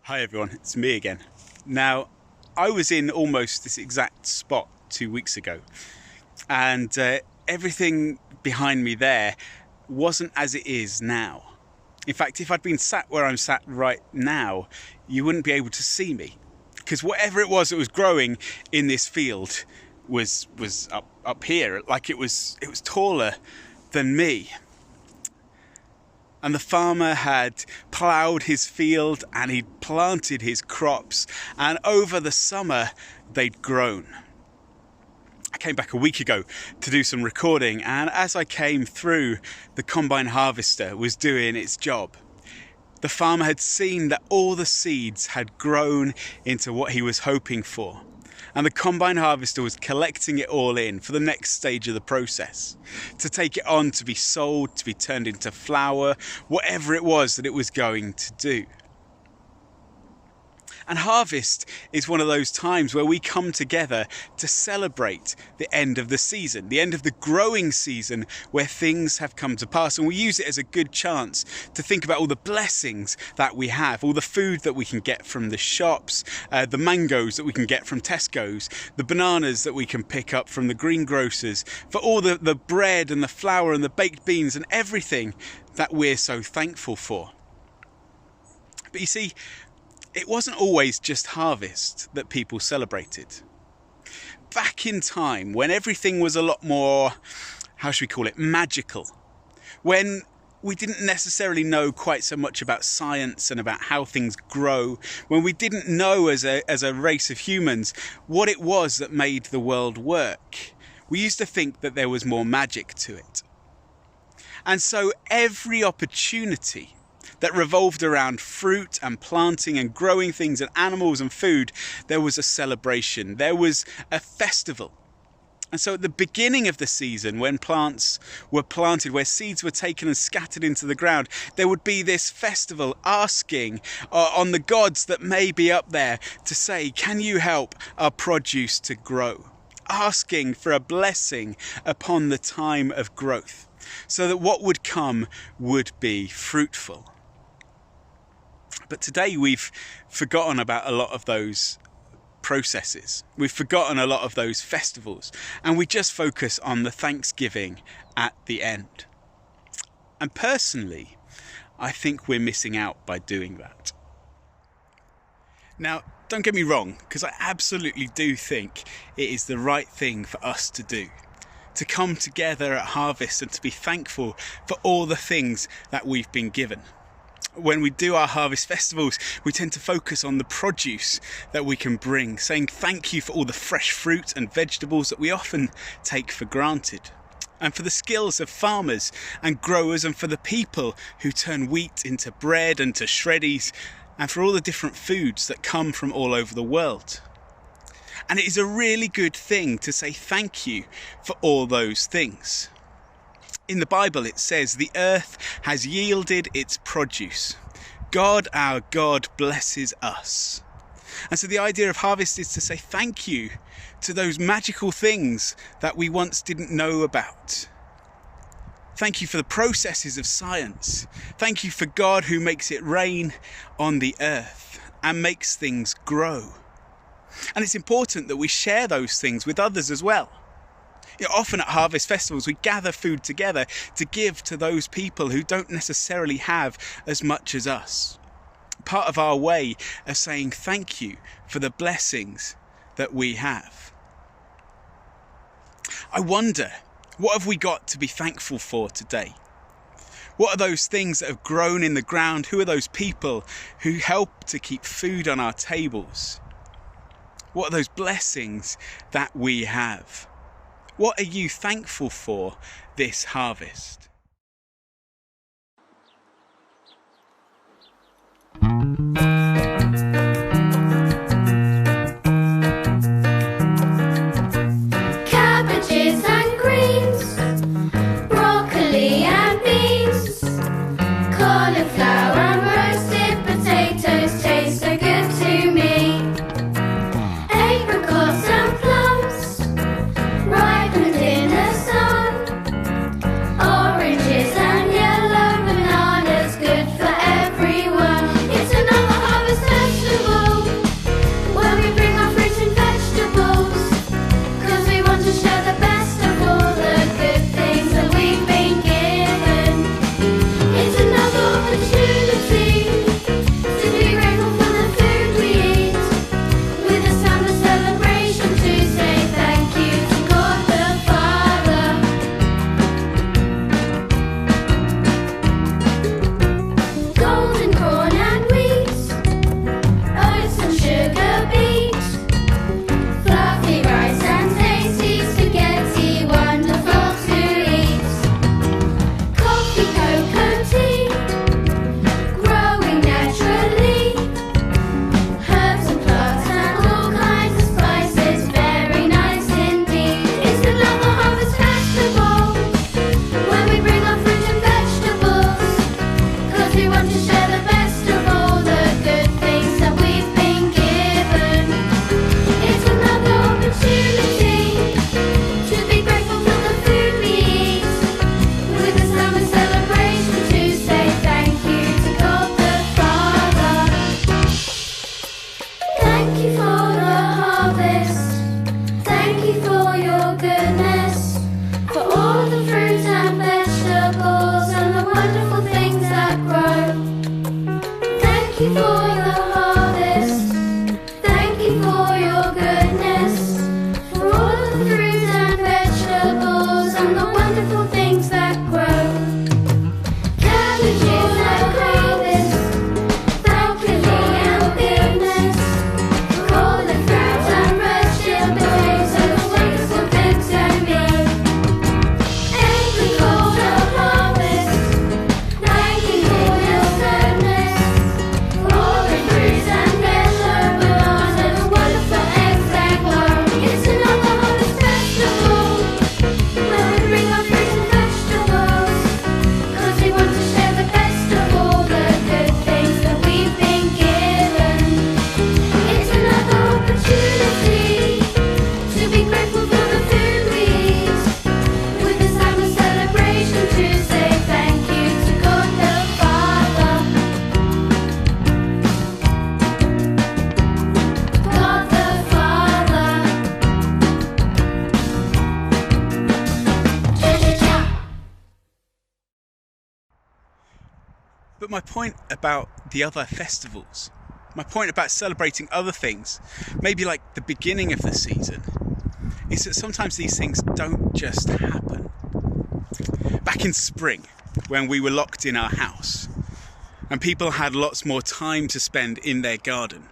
Hi everyone, it's me again. Now, I was in almost this exact spot 2 weeks ago, and everything behind me there wasn't as it is now. In fact, if I'd been sat where I'm sat right now, you wouldn't be able to see me, because whatever it was that was growing in this field was up here, like it was taller than me. And the farmer had ploughed his field and he'd planted his crops, and over the summer they'd grown. I came back a week ago to do some recording, and as I came through, the combine harvester was doing its job. The farmer had seen that all the seeds had grown into what he was hoping for, and the combine harvester was collecting it all in for the next stage of the process, to take it on to be sold, to be turned into flour, whatever it was that it was going to do. And harvest is one of those times where we come together to celebrate the end of the season, the end of the growing season where things have come to pass. And we use it as a good chance to think about all the blessings that we have, all the food that we can get from the shops, the mangoes that we can get from Tesco's, the bananas that we can pick up from the greengrocers, for all the bread and the flour and the baked beans and everything that we're so thankful for. But you see, it wasn't always just harvest that people celebrated. Back in time, when everything was a lot more, how should we call it, magical, when we didn't necessarily know quite so much about science and about how things grow, when we didn't know as a race of humans what it was that made the world work, we used to think that there was more magic to it. And so every opportunity that revolved around fruit and planting and growing things and animals and food, there was a celebration, there was a festival. And so at the beginning of the season, when plants were planted, where seeds were taken and scattered into the ground, there would be this festival asking on the gods that may be up there to say, can you help our produce to grow? Asking for a blessing upon the time of growth, so that what would come would be fruitful. But today we've forgotten about a lot of those processes. We've forgotten a lot of those festivals, and we just focus on the Thanksgiving at the end. And personally, I think we're missing out by doing that. Now, don't get me wrong, because I absolutely do think it is the right thing for us to do. To come together at harvest and to be thankful for all the things that we've been given. When we do our harvest festivals, we tend to focus on the produce that we can bring, saying thank you for all the fresh fruit and vegetables that we often take for granted, and for the skills of farmers and growers, and for the people who turn wheat into bread and to shreddies, and for all the different foods that come from all over the world. And it is a really good thing to say thank you for all those things. In the Bible it says, the earth has yielded its produce. God, our God, blesses us. And so the idea of harvest is to say thank you to those magical things that we once didn't know about. Thank you for the processes of science. Thank you for God who makes it rain on the earth and makes things grow. And it's important that we share those things with others as well. Often at harvest festivals, we gather food together to give to those people who don't necessarily have as much as us. Part of our way of saying thank you for the blessings that we have. I wonder, what have we got to be thankful for today? What are those things that have grown in the ground? Who are those people who help to keep food on our tables? What are those blessings that we have? What are you thankful for this harvest? Cabbages and greens, broccoli and beans, cauliflower and roasted potatoes taste so good to me. Apricots and plums, ripened in the sun, oranges and yellow bananas, good for everyone. It's another But my point about the other festivals, my point about celebrating other things, maybe like the beginning of the season, is that sometimes these things don't just happen. Back in spring, when we were locked in our house, and people had lots more time to spend in their garden,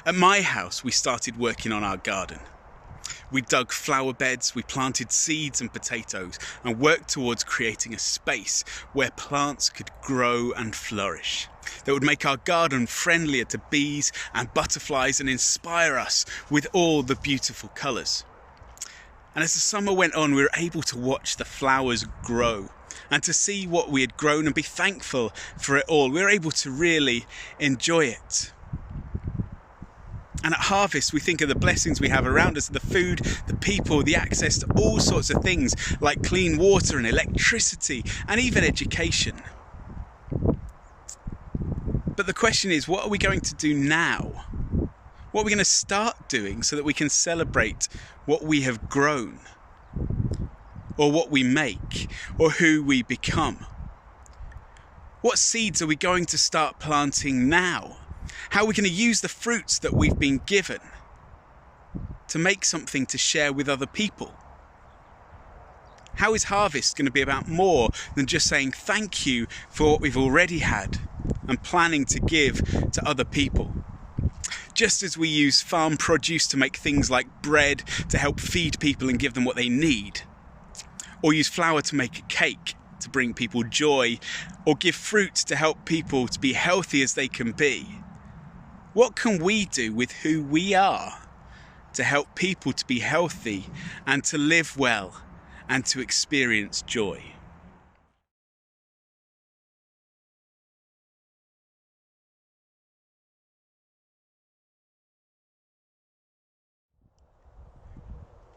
at my house we started working on our garden. We dug flower beds, we planted seeds and potatoes, and worked towards creating a space where plants could grow and flourish, that would make our garden friendlier to bees and butterflies and inspire us with all the beautiful colours. And as the summer went on, we were able to watch the flowers grow and to see what we had grown and be thankful for it all. We were able to really enjoy it. And at harvest, we think of the blessings we have around us, the food, the people, the access to all sorts of things like clean water and electricity and even education. But the question is, what are we going to do now? What are we going to start doing so that we can celebrate what we have grown, or what we make, or who we become? What seeds are we going to start planting now? How are we going to use the fruits that we've been given to make something to share with other people? How is harvest going to be about more than just saying thank you for what we've already had and planning to give to other people? Just as we use farm produce to make things like bread to help feed people and give them what they need, or use flour to make a cake to bring people joy, or give fruit to help people to be healthy as they can be, what can we do with who we are to help people to be healthy and to live well and to experience joy?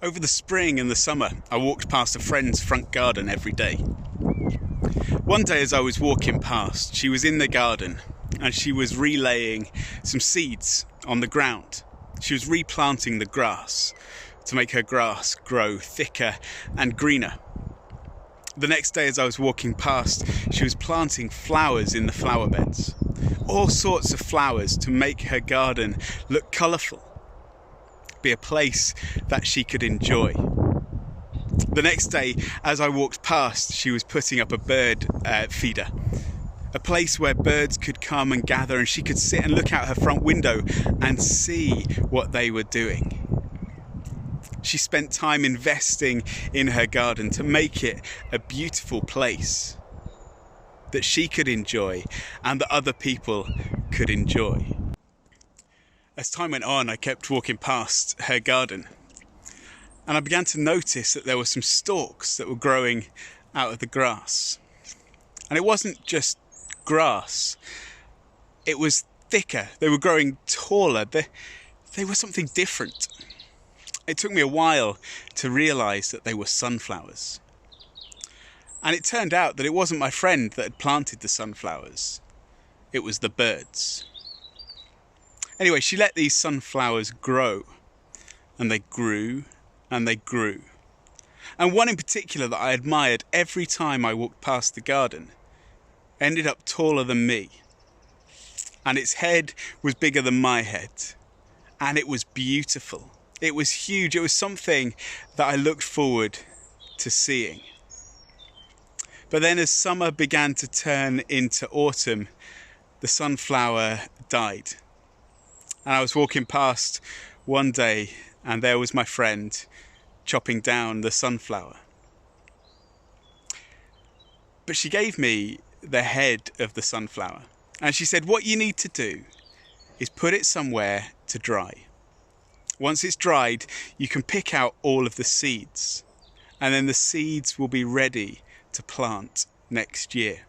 Over the spring and the summer, I walked past a friend's front garden every day. One day as I was walking past, she was in the garden and she was relaying some seeds on the ground. She was replanting the grass to make her grass grow thicker and greener. The next day as I was walking past, she was planting flowers in the flower beds. All sorts of flowers to make her garden look colourful, be a place that she could enjoy. The next day as I walked past, she was putting up a bird feeder, a place where birds could come and gather and she could sit and look out her front window and see what they were doing. She spent time investing in her garden to make it a beautiful place that she could enjoy and that other people could enjoy. As time went on, I kept walking past her garden and I began to notice that there were some stalks that were growing out of the grass. And it wasn't just grass, it was thicker. They were growing taller. They were something different. It took me a while to realise that they were sunflowers. And it turned out that it wasn't my friend that had planted the sunflowers, it was the birds. Anyway, she let these sunflowers grow, and they grew and they grew. And one in particular that I admired every time I walked past the garden ended up taller than me. And its head was bigger than my head. And it was beautiful. It was huge. It was something that I looked forward to seeing. But then as summer began to turn into autumn, the sunflower died. And I was walking past one day and there was my friend chopping down the sunflower. But she gave me the head of the sunflower and she said, what you need to do is put it somewhere to dry. Once it's dried, you can pick out all of the seeds and then the seeds will be ready to plant next year.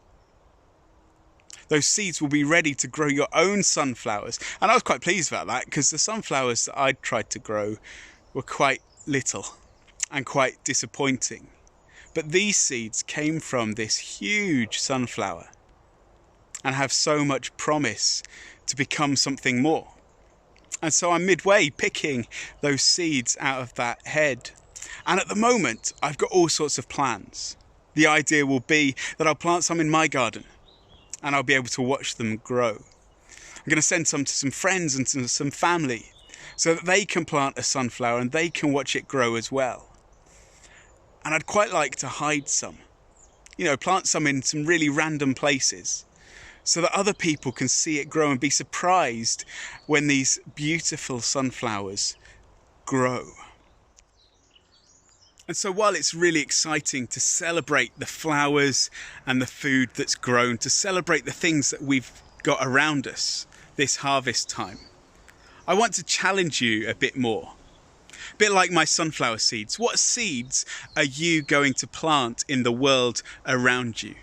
Those seeds will be ready to grow your own sunflowers. And I was quite pleased about that because the sunflowers that I'd tried to grow were quite little and quite disappointing. But these seeds came from this huge sunflower and have so much promise to become something more. And so I'm midway picking those seeds out of that head. And at the moment, I've got all sorts of plans. The idea will be that I'll plant some in my garden. and I'll be able to watch them grow. I'm going to send some to some friends and to some family so that they can plant a sunflower and they can watch it grow as well. And I'd quite like to hide some, plant some in some really random places so that other people can see it grow and be surprised when these beautiful sunflowers grow. And so while it's really exciting to celebrate the flowers and the food that's grown, to celebrate the things that we've got around us this harvest time, I want to challenge you a bit more. A bit like my sunflower seeds. What seeds are you going to plant in the world around you?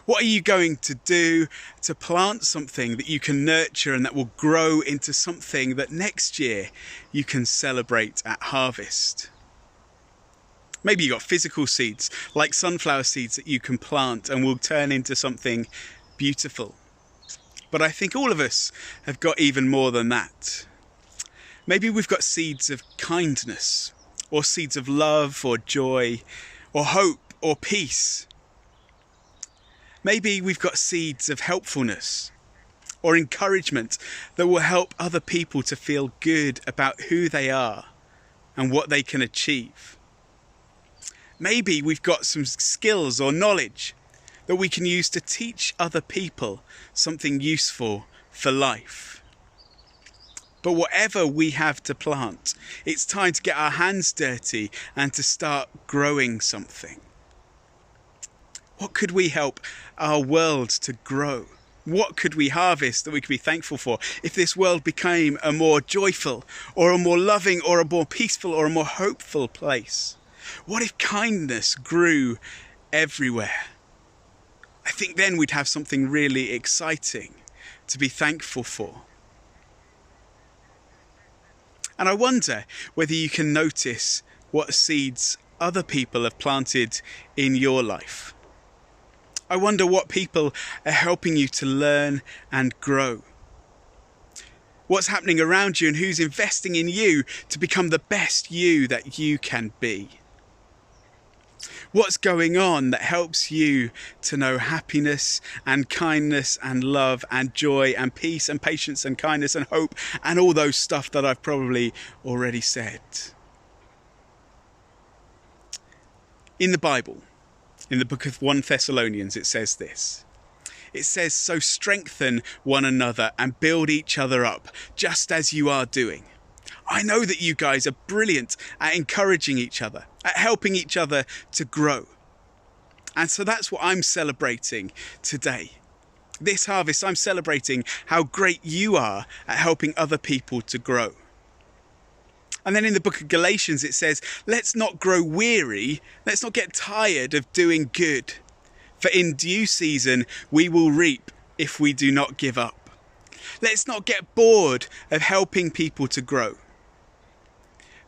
What are you going to do to plant something that you can nurture and that will grow into something that next year you can celebrate at harvest? Maybe you've got physical seeds, like sunflower seeds that you can plant and will turn into something beautiful. But I think all of us have got even more than that. Maybe we've got seeds of kindness, or seeds of love, or joy, or hope, or peace. Maybe we've got seeds of helpfulness, or encouragement that will help other people to feel good about who they are and what they can achieve. Maybe we've got some skills or knowledge that we can use to teach other people something useful for life. But whatever we have to plant, it's time to get our hands dirty and to start growing something. What could we help our world to grow? What could we harvest that we could be thankful for if this world became a more joyful or a more loving or a more peaceful or a more hopeful place? What if kindness grew everywhere? I think then we'd have something really exciting to be thankful for. And I wonder whether you can notice what seeds other people have planted in your life. I wonder what people are helping you to learn and grow. What's happening around you and who's investing in you to become the best you that you can be. What's going on that helps you to know happiness and kindness and love and joy and peace and patience and kindness and hope and all those stuff that I've probably already said. In the Bible, in the book of 1 Thessalonians, it says this. It says, so strengthen one another and build each other up, just as you are doing. I know that you guys are brilliant at encouraging each other, at helping each other to grow. And so that's what I'm celebrating today. This harvest, I'm celebrating how great you are at helping other people to grow. And then in the book of Galatians, it says, let's not grow weary, let's not get tired of doing good. For in due season, we will reap if we do not give up. Let's not get bored of helping people to grow.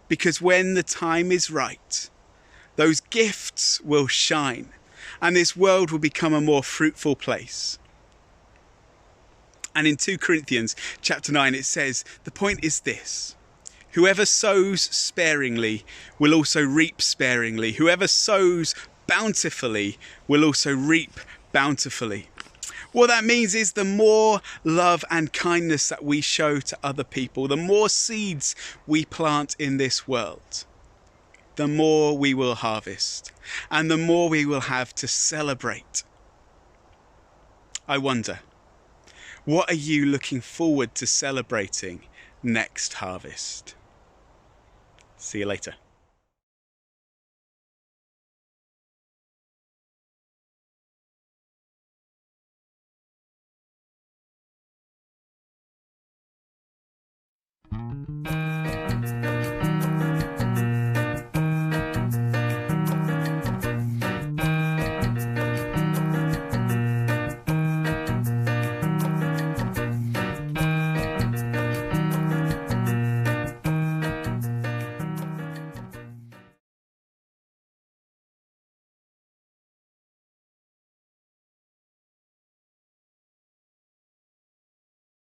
Because when the time is right, those gifts will shine and this world will become a more fruitful place. And in 2 Corinthians chapter 9, it says, the point is this. Whoever sows sparingly will also reap sparingly. Whoever sows bountifully will also reap bountifully. What that means is the more love and kindness that we show to other people, the more seeds we plant in this world, the more we will harvest and the more we will have to celebrate. I wonder, what are you looking forward to celebrating next harvest? See you later.